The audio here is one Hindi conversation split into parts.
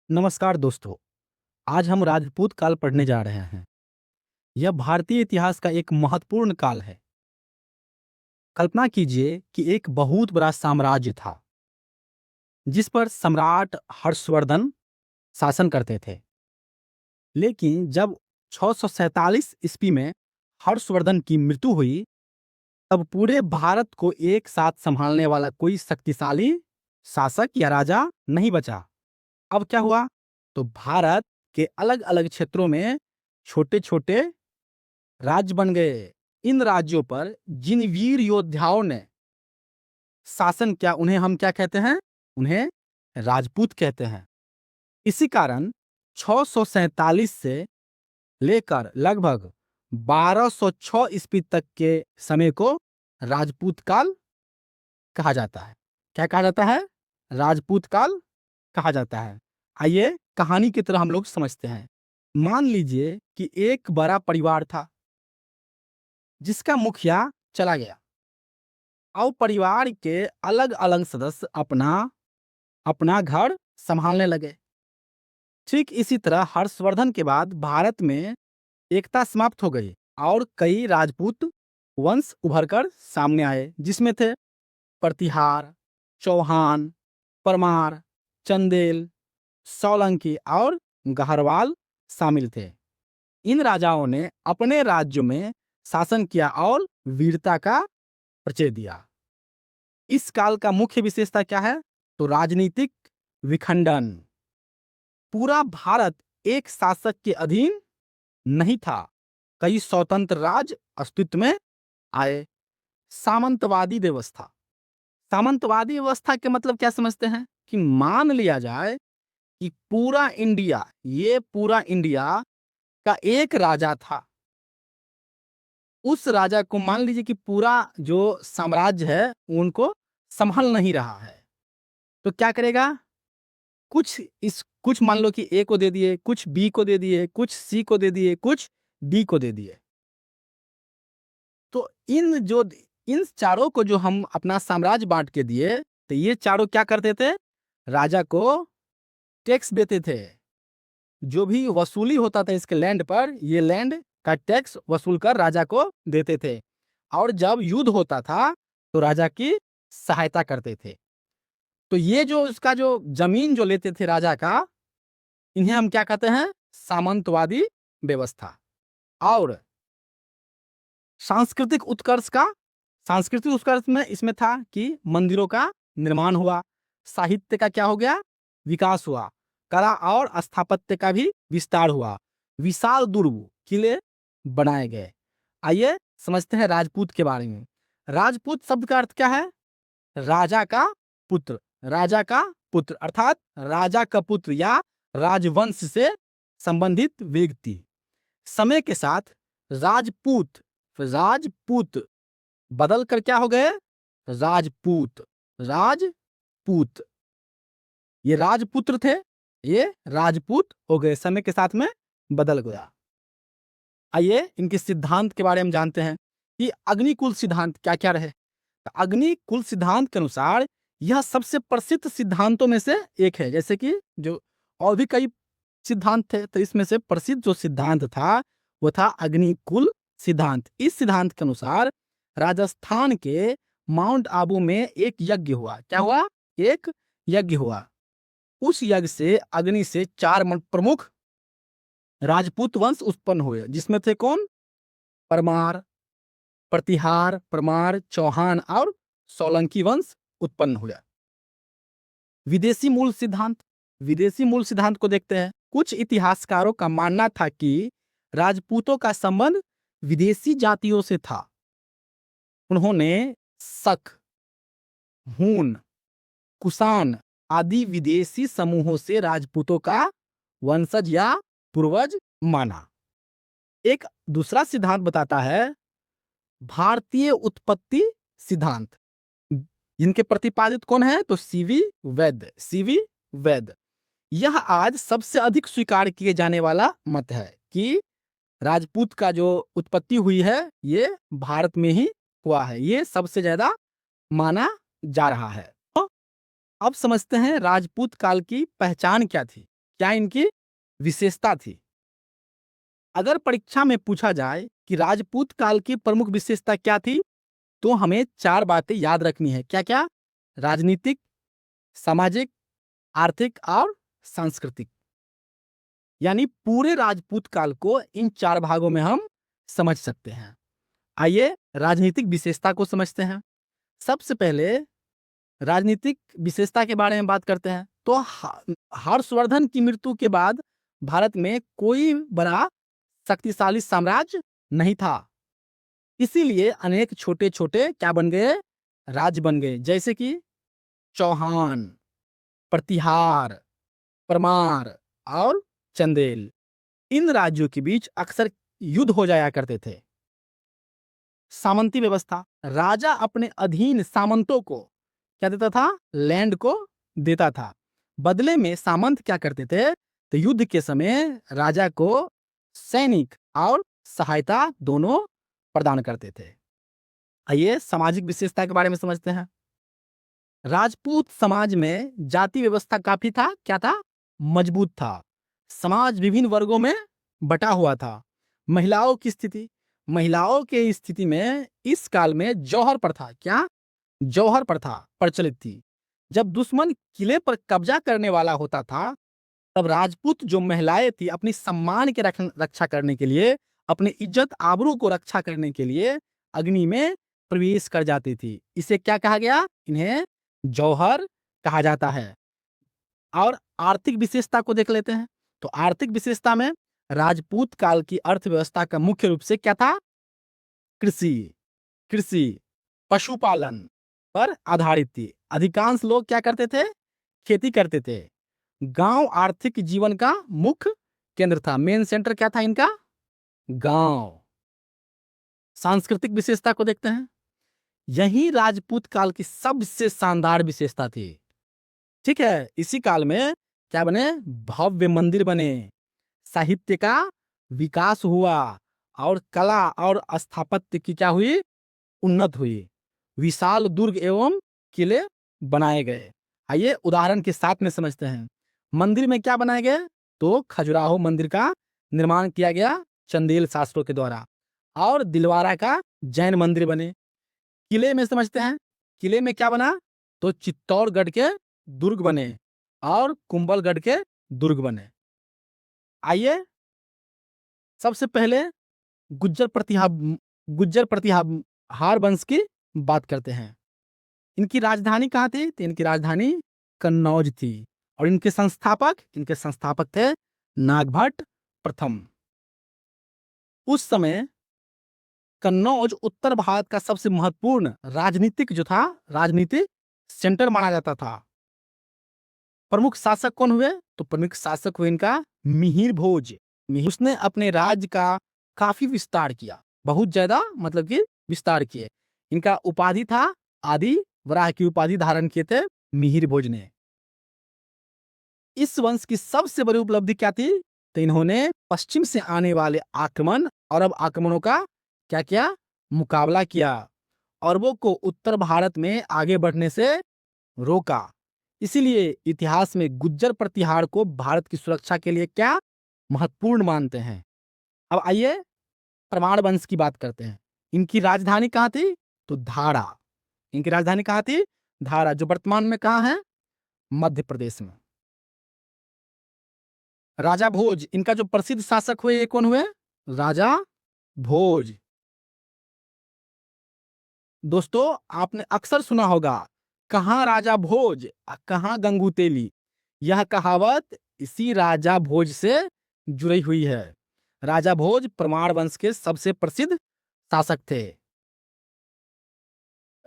नमस्कार दोस्तों। आज हम राजपूत काल पढ़ने जा रहे हैं। यह भारतीय इतिहास का एक महत्वपूर्ण काल है। कल्पना कीजिए कि एक बहुत बड़ा साम्राज्य था जिस पर सम्राट हर्षवर्धन शासन करते थे। लेकिन जब 647 ईस्वी में हर्षवर्धन की मृत्यु हुई, तब पूरे भारत को एक साथ संभालने वाला कोई शक्तिशाली शासक या राजा नहीं बचा। अब क्या हुआ? तो भारत के अलग अलग क्षेत्रों में छोटे छोटे राज्य बन गए। इन राज्यों पर जिन वीर योद्धाओं ने शासन किया, उन्हें हम क्या कहते हैं? उन्हें राजपूत कहते हैं। इसी कारण 647 से लेकर लगभग 1206 ईस्वी तक के समय को राजपूत काल कहा जाता है। क्या कहा जाता है? राजपूत काल कहा जाता है। आइए कहानी की तरह हम लोग समझते हैं। मान लीजिए कि एक बड़ा परिवार था जिसका मुखिया चला गया। अब परिवार के अलग अलग सदस्य अपना अपना घर संभालने लगे। ठीक इसी तरह हर्षवर्धन के बाद भारत में एकता समाप्त हो गई और कई राजपूत वंश उभरकर सामने आए, जिसमें थे प्रतिहार, चौहान, परमार, चंदेल, सोलंकी और गहरवाल शामिल थे। इन राजाओं ने अपने राज्यों में शासन किया और वीरता का परिचय दिया। इस काल का मुख्य विशेषता क्या है? तो राजनीतिक विखंडन। पूरा भारत एक शासक के अधीन नहीं था। कई स्वतंत्र राज्य अस्तित्व में आए। सामंतवादी व्यवस्था। सामंतवादी व्यवस्था के मतलब क्या समझते हैं? कि मान लिया जाए कि पूरा इंडिया का एक राजा था। उस राजा को मान लीजिए कि पूरा जो साम्राज्य है उनको संभल नहीं रहा है, तो क्या करेगा? कुछ मान लो कि ए को दे दिए, कुछ बी को दे दिए, कुछ सी को दे दिए, कुछ डी को दे दिए। तो इन चारों को जो हम अपना साम्राज्य बांट के दिए, तो ये चारों क्या करते थे? राजा को टैक्स देते थे। जो भी वसूली होता था इसके लैंड पर, ये लैंड का टैक्स वसूल कर राजा को देते थे। और जब युद्ध होता था तो राजा की सहायता करते थे। तो ये जो इसका जो जमीन जो लेते थे राजा का, इन्हें हम क्या कहते हैं? सामंतवादी व्यवस्था। और सांस्कृतिक उत्कर्ष में इसमें था कि मंदिरों का निर्माण हुआ, साहित्य का क्या हो गया? विकास हुआ, कला और स्थापत्य का भी विस्तार हुआ, विशाल दुर्ग किले बनाए गए। आइए समझते हैं राजपूत के बारे में। राजपूत शब्द का अर्थ क्या है? राजा का पुत्र। राजा का पुत्र अर्थात राजा का पुत्र या राजवंश से संबंधित व्यक्ति। समय के साथ राजपूत राजपूत बदल कर क्या हो गए? राजपूत। ये राजपुत्र थे, ये राजपूत हो गए, समय के साथ में बदल गया। आइए इनके सिद्धांत के बारे में जानते हैं कि अग्निकुल सिद्धांत क्या क्या रहे। तो अग्निकुल सिद्धांत के अनुसार यह सबसे प्रसिद्ध सिद्धांतों में से एक है। जैसे कि जो और भी कई सिद्धांत थे, तो इसमें से प्रसिद्ध जो सिद्धांत था वो था अग्निकुल सिद्धांत। इस सिद्धांत के अनुसार राजस्थान के माउंट आबू में एक यज्ञ हुआ। क्या हुआ? एक यज्ञ हुआ। उस यज्ञ से अग्नि से चार प्रमुख राजपूत वंश उत्पन्न हुए, जिसमें थे कौन? परमार, प्रतिहार, परमार, चौहान और सोलंकी वंश उत्पन्न हुआ। विदेशी मूल सिद्धांत को देखते हैं। कुछ इतिहासकारों का मानना था कि राजपूतों का संबंध विदेशी जातियों से था। उन्होंने शक, हून, कुषाण आदि विदेशी समूहों से राजपूतों का वंशज या पूर्वज माना। एक दूसरा सिद्धांत बताता है भारतीय उत्पत्ति सिद्धांत। इनके प्रतिपादित कौन है? तो सीवी वैद्य। यह आज सबसे अधिक स्वीकार किए जाने वाला मत है कि राजपूत का जो उत्पत्ति हुई है ये भारत में ही हुआ है। ये सबसे ज्यादा माना जा रहा है। तो अब समझते हैं राजपूत काल की पहचान क्या थी। क्या इनकी विशेषता थी? अगर परीक्षा में पूछा जाए कि राजपूत काल की प्रमुख विशेषता क्या थी, तो हमें 4 बातें याद रखनी है। क्या-क्या? राजनीतिक, सामाजिक, आर्थिक और सांस्कृतिक। यानी पूरे राजपूत काल को इन 4 भागों में हम समझ सकते हैं। आइए राजनीतिक विशेषता को समझते हैं। सबसे पहले राजनीतिक विशेषता के बारे में बात करते हैं। तो हर्षवर्धन की मृत्यु के बाद भारत में कोई बड़ा शक्तिशाली साम्राज्य नहीं था। इसीलिए अनेक छोटे-छोटे क्या बन गए? राज्य बन गए। जैसे कि चौहान, प्रतिहार, परमार और चंदेल। इन राज्यों के बीच अक्सर युद्ध हो जाया करते थे। सामंती व्यवस्था, राजा अपने अधीन सामंतों को क्या देता था? लैंड को देता था। बदले में सामंत क्या करते थे? तो युद्ध के समय राजा को सैनिक और सहायता दोनों प्रदान करते थे। आइए सामाजिक विशेषता के बारे में समझते हैं। राजपूत समाज में जाति व्यवस्था काफी था, क्या था? मजबूत था। समाज विभिन्न वर्गों में बटा हुआ था। महिलाओं की स्थिति, महिलाओं की स्थिति में इस काल में जौहर प्रथा, क्या? जौहर प्रथा प्रचलित थी। जब दुश्मन किले पर कब्जा करने वाला होता था, तब राजपूत जो महिलाएं थी अपनी सम्मान के रक्षा करने के लिए, अपनी इज्जत आबरू को रक्षा करने के लिए अग्नि में प्रवेश कर जाती थी। इसे क्या कहा गया? इन्हें जौहर कहा जाता है। और आर्थिक विशेषता को देख लेते हैं। तो आर्थिक विशेषता में राजपूत काल की अर्थव्यवस्था का मुख्य रूप से क्या था? कृषि, कृषि, पशुपालन पर आधारित थी। अधिकांश लोग क्या करते थे? खेती करते थे। गांव आर्थिक जीवन का मुख्य केंद्र था। मेन सेंटर क्या था इनका? गांव। सांस्कृतिक विशेषता को देखते हैं। यही राजपूत काल की सबसे शानदार विशेषता थी। ठीक है, इसी काल में क्या बने? भव्य मंदिर बने, साहित्य का विकास हुआ और कला और स्थापत्य की क्या हुई? उन्नत हुई। विशाल दुर्ग एवं किले बनाए गए। आइए उदाहरण के साथ में समझते हैं। मंदिर में क्या बनाए गए? तो खजुराहो मंदिर का निर्माण किया गया चंदेल शासकों के द्वारा और दिलवारा का जैन मंदिर बने। किले में समझते हैं। किले में क्या बना? तो चित्तौड़गढ़ के दुर्ग बने और कुंभलगढ़ के दुर्ग बने। आइए सबसे पहले गुज्जर प्रतिहार वंश की बात करते हैं। इनकी राजधानी कहाँ थी? तो इनकी राजधानी कन्नौज थी और इनके संस्थापक थे नागभट्ट प्रथम। उस समय कन्नौज उत्तर भारत का सबसे महत्वपूर्ण राजनीतिक सेंटर माना जाता था। प्रमुख शासक कौन हुए? तो प्रमुख शासक हुए इनका मिहिर भोज। उसने अपने राज्य का काफी विस्तार किया, बहुत ज्यादा मतलब कि विस्तार किए। इनका उपाधि था आदि वराह की उपाधि धारण किए थे मिहिर भोज ने। इस वंश की सबसे बड़ी उपलब्धि क्या थी? तो इन्होंने पश्चिम से आने वाले आक्रमण और अब आक्रमणों का क्या किया? मुकाबला किया। अरबों को उत्तर भारत में आगे बढ़ने से रोका। इसीलिए इतिहास में गुज्जर प्रतिहार को भारत की सुरक्षा के लिए क्या महत्वपूर्ण मानते हैं। अब आइए परमार वंश की बात करते हैं। इनकी राजधानी कहाँ थी? तो धारा। इनकी राजधानी कहाँ थी? धारा, जो वर्तमान में कहाँ है? मध्य प्रदेश में। राजा भोज, इनका जो प्रसिद्ध शासक हुए ये कौन हुए? राजा भोज। दोस्तों आपने अक्सर सुना होगा, कहाँ राजा भोज कहाँ गंगू तेली। यह कहावत इसी राजा भोज से जुड़ी हुई है। राजा भोज परमार वंश के सबसे प्रसिद्ध शासक थे।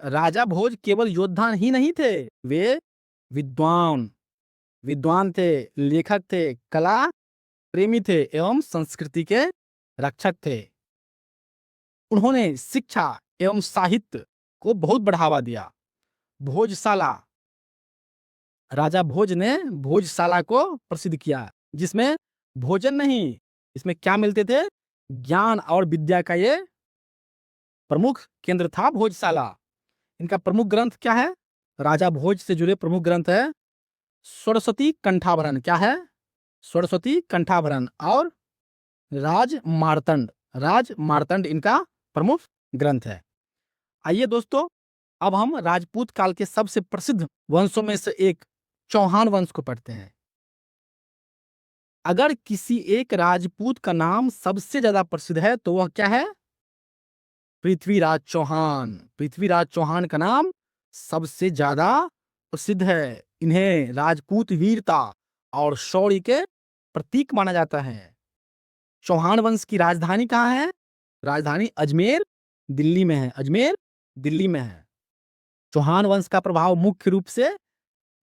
राजा भोज केवल योद्धा ही नहीं थे, वे विद्वान विद्वान थे, लेखक थे, कला प्रेमी थे एवं संस्कृति के रक्षक थे। उन्होंने शिक्षा एवं साहित्य को बहुत बढ़ावा दिया। भोजशाला, राजा भोज ने भोजशाला को प्रसिद्ध किया, जिसमें भोजन नहीं, इसमें क्या मिलते थे? ज्ञान और विद्या का ये प्रमुख केंद्र था भोजशाला। इनका प्रमुख ग्रंथ क्या है? राजा भोज से जुड़े प्रमुख ग्रंथ है सरस्वती कंठाभरण। क्या है? सरस्वती कंठाभरण और राज मार्तंड इनका प्रमुख ग्रंथ है। आइए दोस्तों, अब हम राजपूत काल के सबसे प्रसिद्ध वंशों में से एक चौहान वंश को पढ़ते हैं। अगर किसी एक राजपूत का नाम सबसे ज्यादा प्रसिद्ध है तो वह क्या है? पृथ्वीराज चौहान। पृथ्वीराज चौहान का नाम सबसे ज्यादा प्रसिद्ध है। इन्हें राजपूत वीरता और शौर्य के प्रतीक माना जाता है। चौहान वंश की राजधानी कहाँ है? राजधानी अजमेर दिल्ली में है। अजमेर दिल्ली में है। चौहान वंश का प्रभाव मुख्य रूप से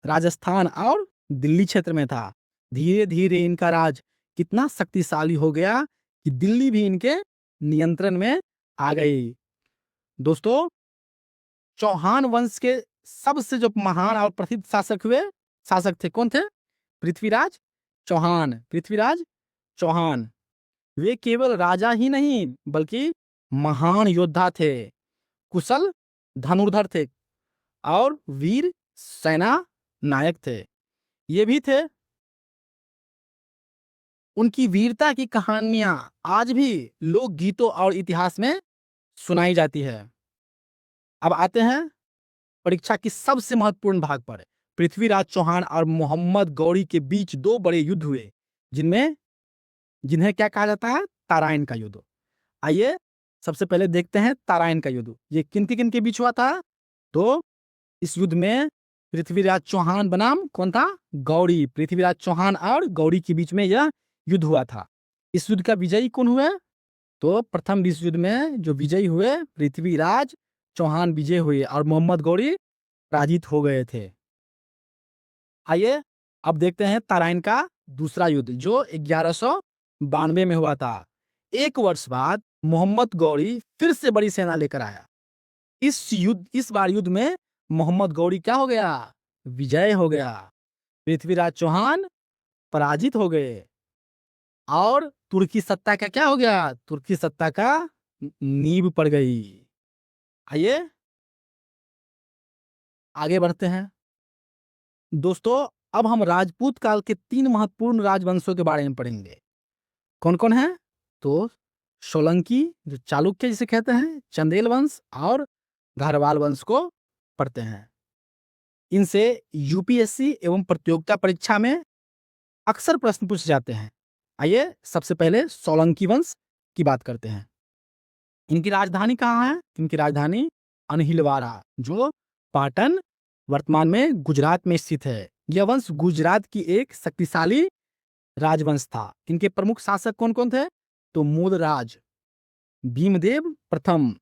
राजस्थान और दिल्ली क्षेत्र में था। धीरे धीरे इनका राज कितना शक्तिशाली हो गया कि दिल्ली भी इनके नियंत्रण में आ गई। दोस्तों, चौहान वंश के सबसे जो महान और प्रसिद्ध शासक थे, कौन थे? पृथ्वीराज चौहान। पृथ्वीराज चौहान वे केवल राजा ही नहीं बल्कि महान योद्धा थे, कुशल धनुर्धर थे और वीर सेना नायक थे। ये भी थे। उनकी वीरता की कहानियां आज भी लोक गीतों और इतिहास में सुनाई जाती है। अब आते हैं परीक्षा की सबसे महत्वपूर्ण भाग पर। पृथ्वीराज चौहान और मोहम्मद गौरी के बीच दो बड़े युद्ध हुए, जिन्हें क्या कहा जाता है? ताराइन का युद्ध। आइए सबसे पहले देखते हैं ताराइन का युद्ध। ये किन के बीच हुआ था? तो इस युद्ध में पृथ्वीराज चौहान बनाम कौन था? गौरी। पृथ्वीराज चौहान और गौरी के बीच में यह युद्ध हुआ था। इस युद्ध का विजयी कौन हुए? तो प्रथम विश्व युद्ध में जो विजयी हुए, पृथ्वीराज चौहान विजय हुए और मोहम्मद गौरी पराजित हो गए थे। आइए अब देखते हैं ताराइन का दूसरा युद्ध, जो 1192 में हुआ था। एक वर्ष बाद मोहम्मद गौरी फिर से बड़ी सेना लेकर आया। इस बार युद्ध में मोहम्मद गौरी क्या हो गया? विजय हो गया। पृथ्वीराज चौहान पराजित हो गए और तुर्की सत्ता का क्या हो गया? तुर्की सत्ता का नींव पड़ गई। आइए आगे बढ़ते हैं। दोस्तों, अब हम राजपूत काल के 3 महत्वपूर्ण राजवंशों के बारे में पढ़ेंगे। कौन कौन है? तो सोलंकी, जो चालुक्य जिसे कहते हैं, चंदेल वंश और घरवाल वंश को पढ़ते हैं। इनसे यूपीएससी एवं प्रतियोगिता परीक्षा में अक्सर प्रश्न पूछे जाते हैं। आइए सबसे पहले सोलंकी वंश की बात करते हैं। इनकी राजधानी कहाँ है? इनकी राजधानी अनहिलवाड़ा, जो पाटन वर्तमान में गुजरात में स्थित है। यह वंश गुजरात की एक शक्तिशाली राजवंश था। इनके प्रमुख शासक कौन कौन थे? तो मूलराज, भीमदेव प्रथम,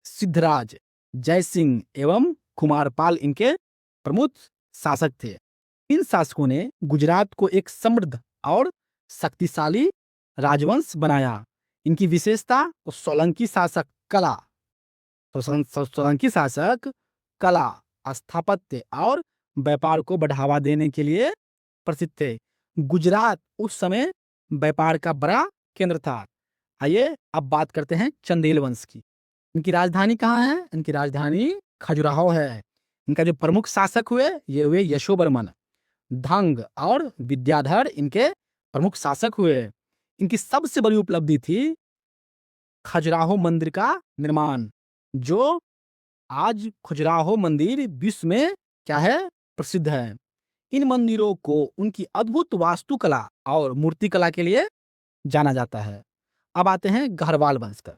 सिद्धराज, जयसिंह एवं कुमारपाल इनके प्रमुख शासक थे। इन शासकों ने गुजरात को एक समृद्ध और शक्तिशाली राजवंश बनाया। इनकी विशेषता तो सोलंकी शासक कला, स्थापत्य और व्यापार को बढ़ावा देने के लिए प्रसिद्ध थे। गुजरात उस समय व्यापार का बड़ा केंद्र था। आइए अब बात करते हैं चंदेल वंश की। इनकी राजधानी कहाँ है? इनकी राजधानी खजुराहो है। इनका जो प्रमुख शासक हुए, ये हुए यशोवर्मन। धंग और विद्याधर इनके प्रमुख शासक हुए। इनकी सबसे बड़ी उपलब्धि थी खजुराहो मंदिर का निर्माण, जो आज खजुराहो मंदिर विश्व में क्या है? प्रसिद्ध है। इन मंदिरों को उनकी अद्भुत वास्तुकला और मूर्तिकला के लिए जाना जाता है। अब आते हैं गढ़वाल वंश पर।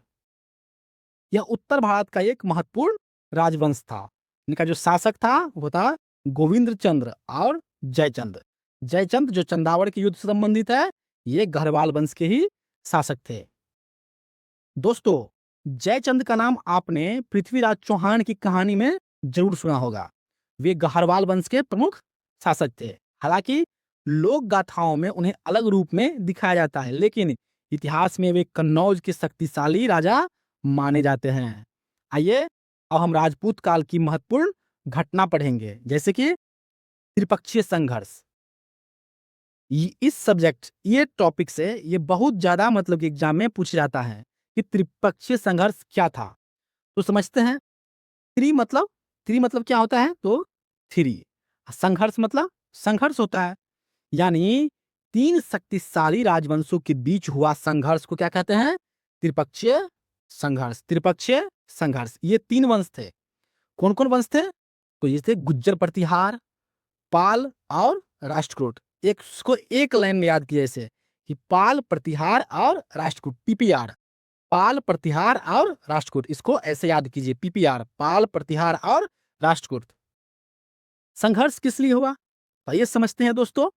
यह उत्तर भारत का एक महत्वपूर्ण राजवंश था। इनका जो शासक था वो था गोविंद चंद्र और जयचंद। जयचंद जो चंदावड़ के युद्ध से संबंधित है, ये गढ़वाल वंश के ही शासक थे। दोस्तों, जयचंद का नाम आपने पृथ्वीराज चौहान की कहानी में जरूर सुना होगा। वे गढ़वाल वंश के प्रमुख शासक थे। हालांकि लोक गाथाओं में उन्हें अलग रूप में दिखाया जाता है, लेकिन इतिहास में वे कन्नौज के शक्तिशाली राजा माने जाते हैं। आइए अब हम राजपूत काल की महत्वपूर्ण घटना पढ़ेंगे, जैसे कि त्रिपक्षीय संघर्ष। ये टॉपिक से ये बहुत ज्यादा मतलब कि एग्जाम में पूछा जाता है कि त्रिपक्षीय संघर्ष क्या था। तो समझते हैं। त्रि मतलब क्या होता है? तो थ्री। संघर्ष मतलब संघर्ष होता है, यानी तीन शक्तिशाली राजवंशों के बीच हुआ संघर्ष को क्या कहते हैं? त्रिपक्षीय संघर्ष। त्रिपक्षीय संघर्ष, ये तीन वंश थे। कौन कौन वंश थे? तो ये थे गुज्जर प्रतिहार, पाल और राष्ट्रकूट। एक इसको एक लाइन में याद किया जैसे कि पाल, प्रतिहार और राष्ट्रकूट, पीपीआर। पाल, प्रतिहार और राष्ट्रकूट, इसको ऐसे याद कीजिए, पीपीआर, पाल, प्रतिहार और राष्ट्रकूट। संघर्ष किस लिए हुआ? तो ये समझते हैं दोस्तों।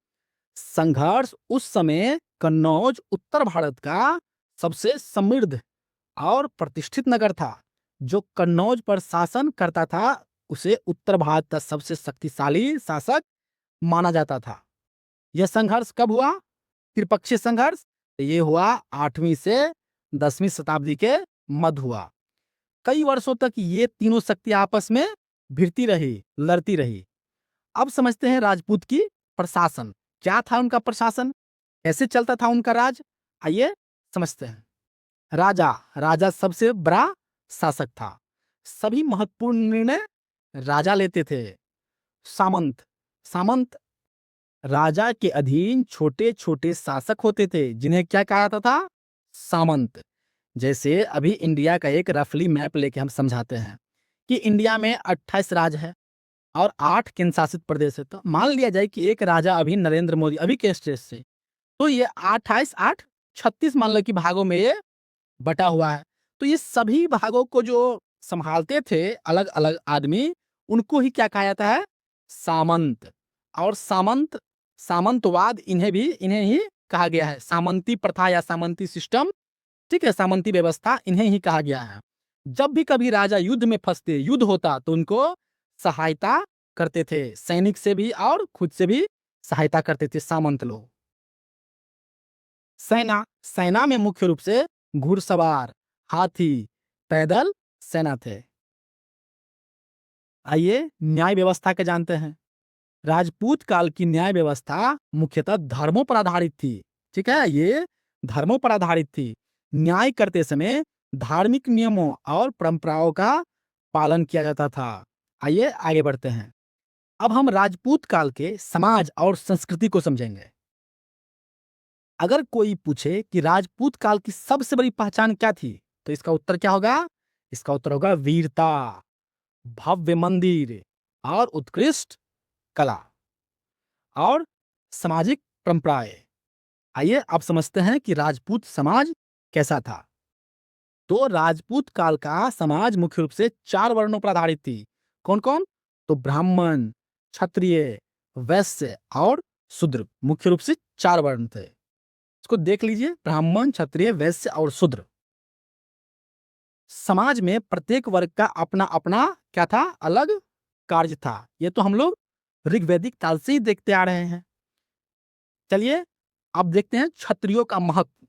संघर्ष उस समय कन्नौज उत्तर भारत का सबसे समृद्ध और प्रतिष्ठित नगर था। जो कन्नौज पर शासन करता था उसे उत्तर भारत का सबसे शक्तिशाली शासक माना जाता था। यह संघर्ष कब हुआ? त्रिपक्षीय संघर्ष। ये हुआ 8वीं से 10वीं शताब्दी के मध्य हुआ। कई वर्षों तक ये तीनों शक्तियां आपस में भिड़ती रही, लड़ती रही। अब समझते हैं राजपूत की प्रशासन। क्या था उनका प्रशासन? कैसे चलता था उनका राज? आइए समझते हैं। राजा सबसे बड़ा शासक था। सभी महत्वपूर्ण निर्णय राजा लेते थे। सामंत राजा के अधीन छोटे छोटे शासक होते थे जिन्हें क्या कहा जाता था? सामंत। जैसे अभी इंडिया का एक रफली मैप लेके हम समझाते हैं कि इंडिया में 28 राज्य है और 8 केंद्र शासित प्रदेश है। तो मान लिया जाए कि एक राजा अभी नरेंद्र मोदी अभी के स्टेज से, तो ये 36 मान लो कि भागों में ये बटा हुआ है। तो ये सभी भागों को जो संभालते थे अलग अलग आदमी, उनको ही क्या कहा जाता है? सामंत। और सामंतवाद इन्हें ही कहा गया है। सामंती प्रथा या सामंती सिस्टम, ठीक है, सामंती व्यवस्था, इन्हें ही कहा गया है। जब भी कभी राजा युद्ध में फंसते, युद्ध होता, तो उनको सहायता करते थे, सैनिक से भी और खुद से भी सहायता करते थे सामंत लोग। सेना में मुख्य रूप से घुड़सवार, हाथी, पैदल सेना थे। आइए न्याय व्यवस्था के जानते हैं। राजपूत काल की न्याय व्यवस्था मुख्यतः धर्मों पर आधारित थी। ठीक है, ये धर्मों पर आधारित थी। न्याय करते समय धार्मिक नियमों और परंपराओं का पालन किया जाता था। आइए आगे बढ़ते हैं। अब हम राजपूत काल के समाज और संस्कृति को समझेंगे। अगर कोई पूछे कि राजपूत काल की सबसे बड़ी पहचान क्या थी, तो इसका उत्तर क्या होगा? इसका उत्तर होगा वीरता, भव्य मंदिर और उत्कृष्ट कला और सामाजिक परंपराएं। आइए अब समझते हैं कि राजपूत समाज कैसा था। तो राजपूत काल का समाज मुख्य रूप से 4 वर्णों पर आधारित थी। कौन कौन? तो ब्राह्मण, क्षत्रिय, वैश्य और शूद्र, मुख्य रूप से 4 वर्ण थे। इसको देख लीजिए, ब्राह्मण, क्षत्रिय, वैश्य और शूद्र। समाज में प्रत्येक वर्ग का अपना अपना क्या था? अलग कार्य था। ये तो हम लोग ऋग्वैदिक काल से ही देखते आ रहे हैं। चलिए अब देखते हैं क्षत्रियों का महत्व।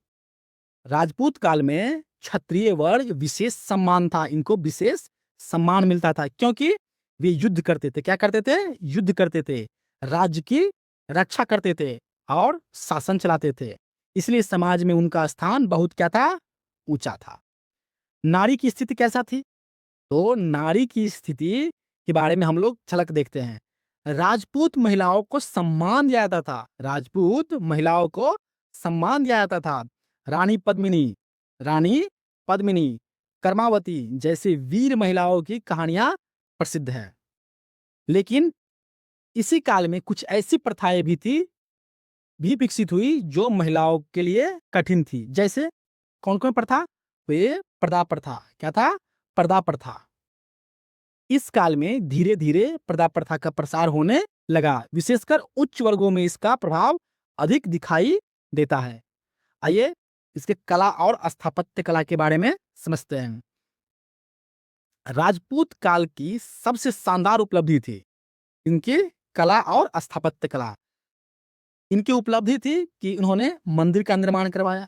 राजपूत काल में क्षत्रिय वर्ग विशेष सम्मान था। इनको विशेष सम्मान मिलता था क्योंकि वे युद्ध करते थे। क्या करते थे? युद्ध करते थे, राज्य की रक्षा करते थे और शासन चलाते थे। इसलिए समाज में उनका स्थान बहुत क्या था? ऊंचा था। नारी की स्थिति कैसा थी? तो नारी की स्थिति के बारे में हम लोग झलक देखते हैं। राजपूत महिलाओं को सम्मान दिया जाता था। राजपूत महिलाओं को सम्मान दिया जाता था। रानी पद्मिनी, कर्मावती जैसी वीर महिलाओं की कहानियां प्रसिद्ध हैं। लेकिन इसी काल में कुछ ऐसी प्रथाएं भी विकसित हुई जो महिलाओं के लिए कठिन थी। जैसे कौन कौन प्रथा? तो ये पर्दा प्रथा। क्या था? पर्दा प्रथा। इस काल में धीरे धीरे पर्दा प्रथा का प्रसार होने लगा। विशेषकर उच्च वर्गों में इसका प्रभाव अधिक दिखाई देता है। आइए इसके कला और स्थापत्य कला के बारे में समझते हैं। राजपूत काल की सबसे शानदार उपलब्धि थी इनकी कला और स्थापत्य कला। इनकी उपलब्धि थी कि उन्होंने मंदिर का निर्माण करवाया।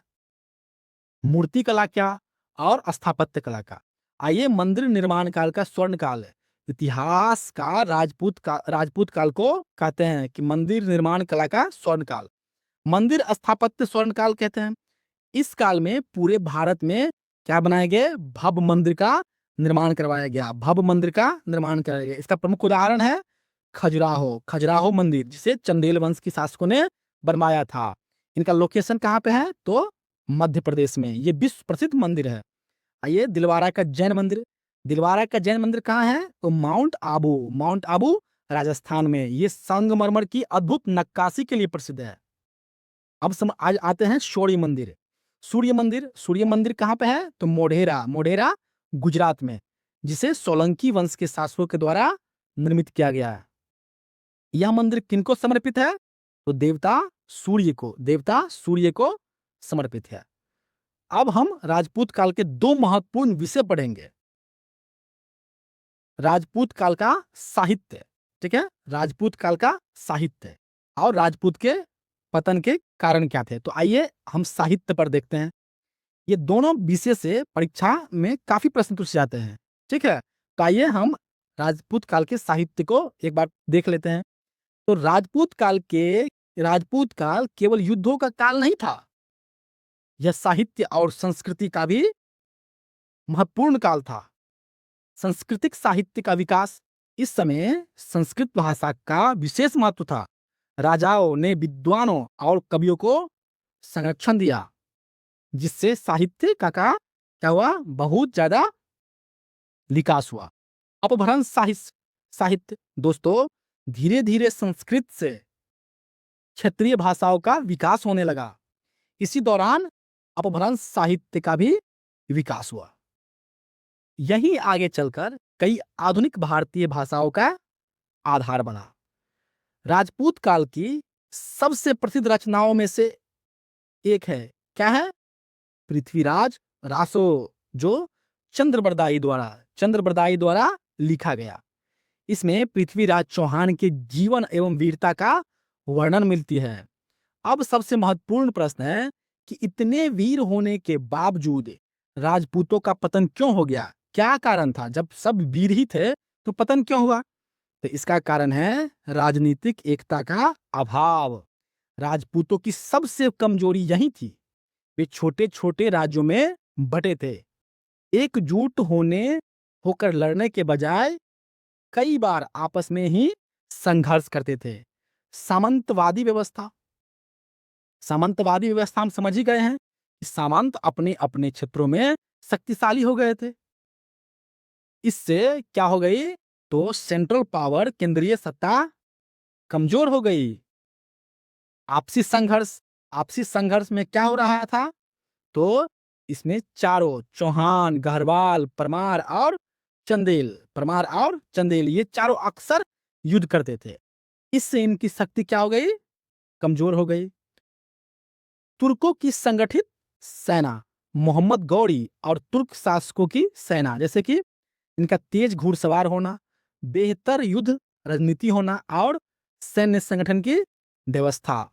मूर्ति कला क्या और स्थापत्य कला का। आइए मंदिर निर्माण काल का स्वर्ण काल है। इतिहास का राजपूत काल को कहते हैं कि मंदिर निर्माण कला का स्वर्ण काल, मंदिर स्थापत्य स्वर्ण काल कहते हैं। इस काल में पूरे भारत में क्या बनाए गए? भव्य मंदिर का निर्माण करवाया गया। भव्य मंदिर का निर्माण कराया गया। इसका प्रमुख उदाहरण है खजुराहो मंदिर, जिसे चंदेल वंश के शासकों ने बनवाया था। इनका लोकेशन कहाँ पे है? तो मध्य प्रदेश में। ये विश्व प्रसिद्ध मंदिर है। आइए, दिलवारा का जैन मंदिर। दिलवारा का जैन मंदिर कहाँ है? तो माउंट आबू राजस्थान में। ये संगमरमर की अद्भुत नक्काशी के लिए प्रसिद्ध है। अब आज आते हैं सूर्य मंदिर। सूर्य मंदिर कहाँ पे है? तो मोढेरा गुजरात में, जिसे सोलंकी वंश के शासकों के द्वारा निर्मित किया गया है। यह मंदिर किनको समर्पित है? तो देवता सूर्य को समर्पित है। अब हम राजपूत काल के दो महत्वपूर्ण विषय पढ़ेंगे। राजपूत काल का साहित्य, ठीक है, राजपूत काल का साहित्य और राजपूत के पतन के कारण क्या थे। तो आइए हम साहित्य पर देखते हैं। ये दोनों विषय से परीक्षा में काफी प्रश्न पूछे जाते हैं, ठीक है। तो आइए हम राजपूत काल के साहित्य को एक बार देख लेते हैं। तो राजपूत काल केवल युद्धों का काल नहीं था, यह साहित्य और संस्कृति का भी महत्वपूर्ण काल था। सांस्कृतिक साहित्य का विकास, इस समय संस्कृत भाषा का विशेष महत्व था। राजाओं ने विद्वानों और कवियों को संरक्षण दिया, जिससे साहित्य का क्या हुआ? बहुत ज्यादा विकास हुआ। अपभ्रंश साहित्य दोस्तों, धीरे धीरे संस्कृत से क्षेत्रीय भाषाओं का विकास होने लगा। इसी दौरान अपभ्रंश साहित्य का भी विकास हुआ। यही आगे चलकर कई आधुनिक भारतीय भाषाओं का आधार बना। राजपूत काल की सबसे प्रसिद्ध रचनाओं में से एक है, क्या है? पृथ्वीराज रासो, जो चंद्रबरदाई द्वारा लिखा गया। इसमें पृथ्वीराज चौहान के जीवन एवं वीरता का वर्णन मिलती है। अब सबसे महत्वपूर्ण प्रश्न है कि इतने वीर होने के बावजूद राजपूतों का पतन क्यों हो गया? क्या कारण था? जब सब वीर ही थे तो पतन क्यों हुआ? तो इसका कारण है राजनीतिक एकता का अभाव। राजपूतों की सबसे कमजोरी यही थी, वे छोटे छोटे राज्यों में बटे थे। एकजुट होकर लड़ने के बजाय कई बार आपस में ही संघर्ष करते थे। सामंतवादी व्यवस्था हम समझ ही गए हैं कि सामंत अपने अपने क्षेत्रों में शक्तिशाली हो गए थे। इससे क्या हो गई? तो सेंट्रल पावर, केंद्रीय सत्ता कमजोर हो गई। आपसी संघर्ष में क्या हो रहा था? तो इसमें चारों, चौहान, गढ़वाल, परमार और चंदेल, ये चारों अक्सर युद्ध करते थे। इससे इनकी शक्ति क्या हो गई? कमजोर हो गई। तुर्कों की संगठित सेना, मोहम्मद गौरी और तुर्क शासकों की सेना, जैसे कि इनका तेज घुड़सवार होना, बेहतर युद्ध रणनीति होना और सैन्य संगठन की व्यवस्था,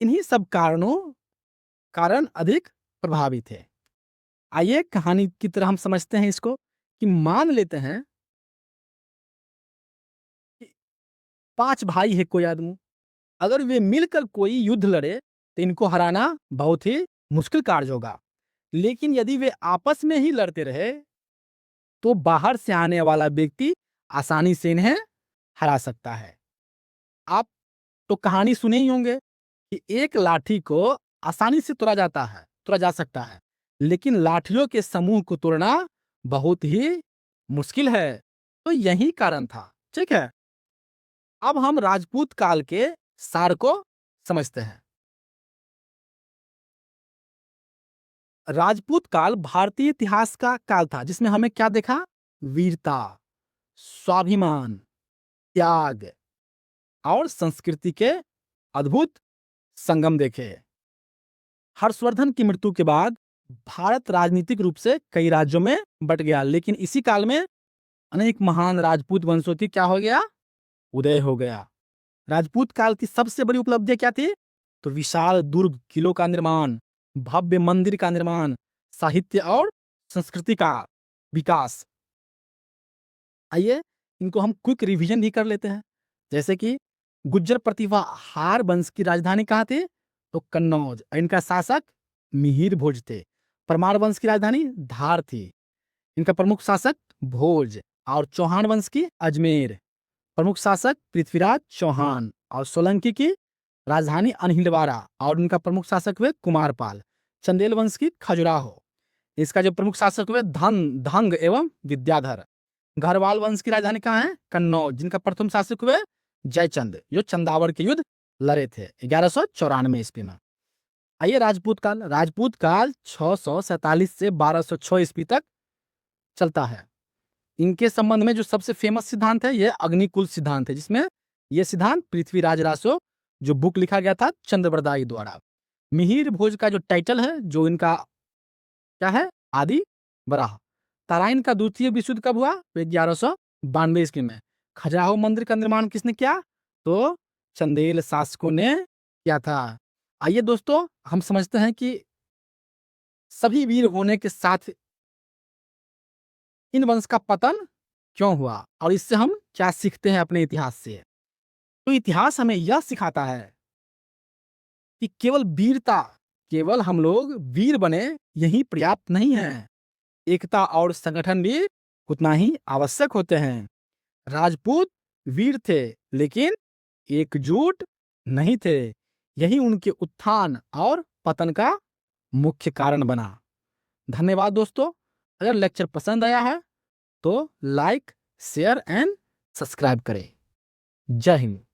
इन्हीं सब कारण अधिक प्रभावी थे। आइए कहानी की तरह हम समझते हैं इसको, कि मान लेते हैं कि 5 भाई है कोई आदमी, अगर वे मिलकर कोई युद्ध लड़े तो इनको हराना बहुत ही मुश्किल कार्य होगा। लेकिन यदि वे आपस में ही लड़ते रहे तो बाहर से आने वाला व्यक्ति आसानी से इन्हें हरा सकता है। आप तो कहानी सुने ही होंगे कि एक लाठी को आसानी से तोड़ा जा सकता है, लेकिन लाठियों के समूह को तोड़ना बहुत ही मुश्किल है। तो यही कारण था, ठीक है। अब हम राजपूत काल के सार को समझते हैं। राजपूत काल भारतीय इतिहास का काल था, जिसमें हमें क्या देखा? वीरता, स्वाभिमान, त्याग और संस्कृति के अद्भुत संगम देखे। हर्षवर्धन की मृत्यु के बाद भारत राजनीतिक रूप से कई राज्यों में बट गया, लेकिन इसी काल में अनेक महान राजपूत वंशों की क्या हो गया? उदय हो गया। राजपूत काल की सबसे बड़ी उपलब्धियां क्या थी? तो विशाल दुर्ग किलों का निर्माण, भव्य मंदिर का निर्माण, साहित्य और संस्कृति का विकास। आइए इनको हम क्विक रिवीजन भी कर लेते हैं। जैसे कि गुज्जर प्रतिभा हार वंश की राजधानी कहाँ थी? तो कन्नौज। इनका शासक मिहिर भोज थे। परमार वंश की राजधानी धार थी। इनका प्रमुख शासक भोज। और चौहान वंश की अजमेर। प्रमुख शासक पृथ्वीराज चौहान। और सोलंकी की राजधानी अनहिलवाड़ा और उनका प्रमुख शासक हुए कुमारपाल। चंदेल वंश की खजुराहो, इसका जो प्रमुख शासक हुए धंग एवं विद्याधर। गढ़वाल वंश की राजधानी कहाँ है? कन्नौज, जिनका प्रथम शासक हुए जयचंद, जो चंदावड़ के युद्ध लड़े थे 1194 ईस्वी में। आइए राजपूत काल। राजपूत काल 647 से 1206 ईस्वी तक चलता है। इनके संबंध में जो सबसे फेमस सिद्धांत है ये अग्निकुल सिद्धांत है, जिसमें यह सिद्धांत पृथ्वीराज रासो जो बुक लिखा गया था चंद्रबरदाई द्वारा। मिहिर भोज का जो टाइटल है, जो इनका क्या है, आदि वराह। तराइन का द्वितीय विश्व युद्ध कब हुआ? तो 1192 ईस्वी में। खजुराहो मंदिर का निर्माण किसने किया? तो चंदेल शासकों ने किया था। आइए दोस्तों, हम समझते हैं कि सभी वीर होने के साथ इन वंश का पतन क्यों हुआ और इससे हम क्या सीखते हैं अपने इतिहास से। तो इतिहास हमें यह सिखाता है कि केवल हम लोग वीर बने यही पर्याप्त नहीं है, एकता और संगठन भी उतना ही आवश्यक होते हैं। राजपूत वीर थे लेकिन एकजुट नहीं थे, यही उनके उत्थान और पतन का मुख्य कारण बना। धन्यवाद दोस्तों। अगर लेक्चर पसंद आया है तो लाइक, शेयर एंड सब्सक्राइब करें। जय हिंद।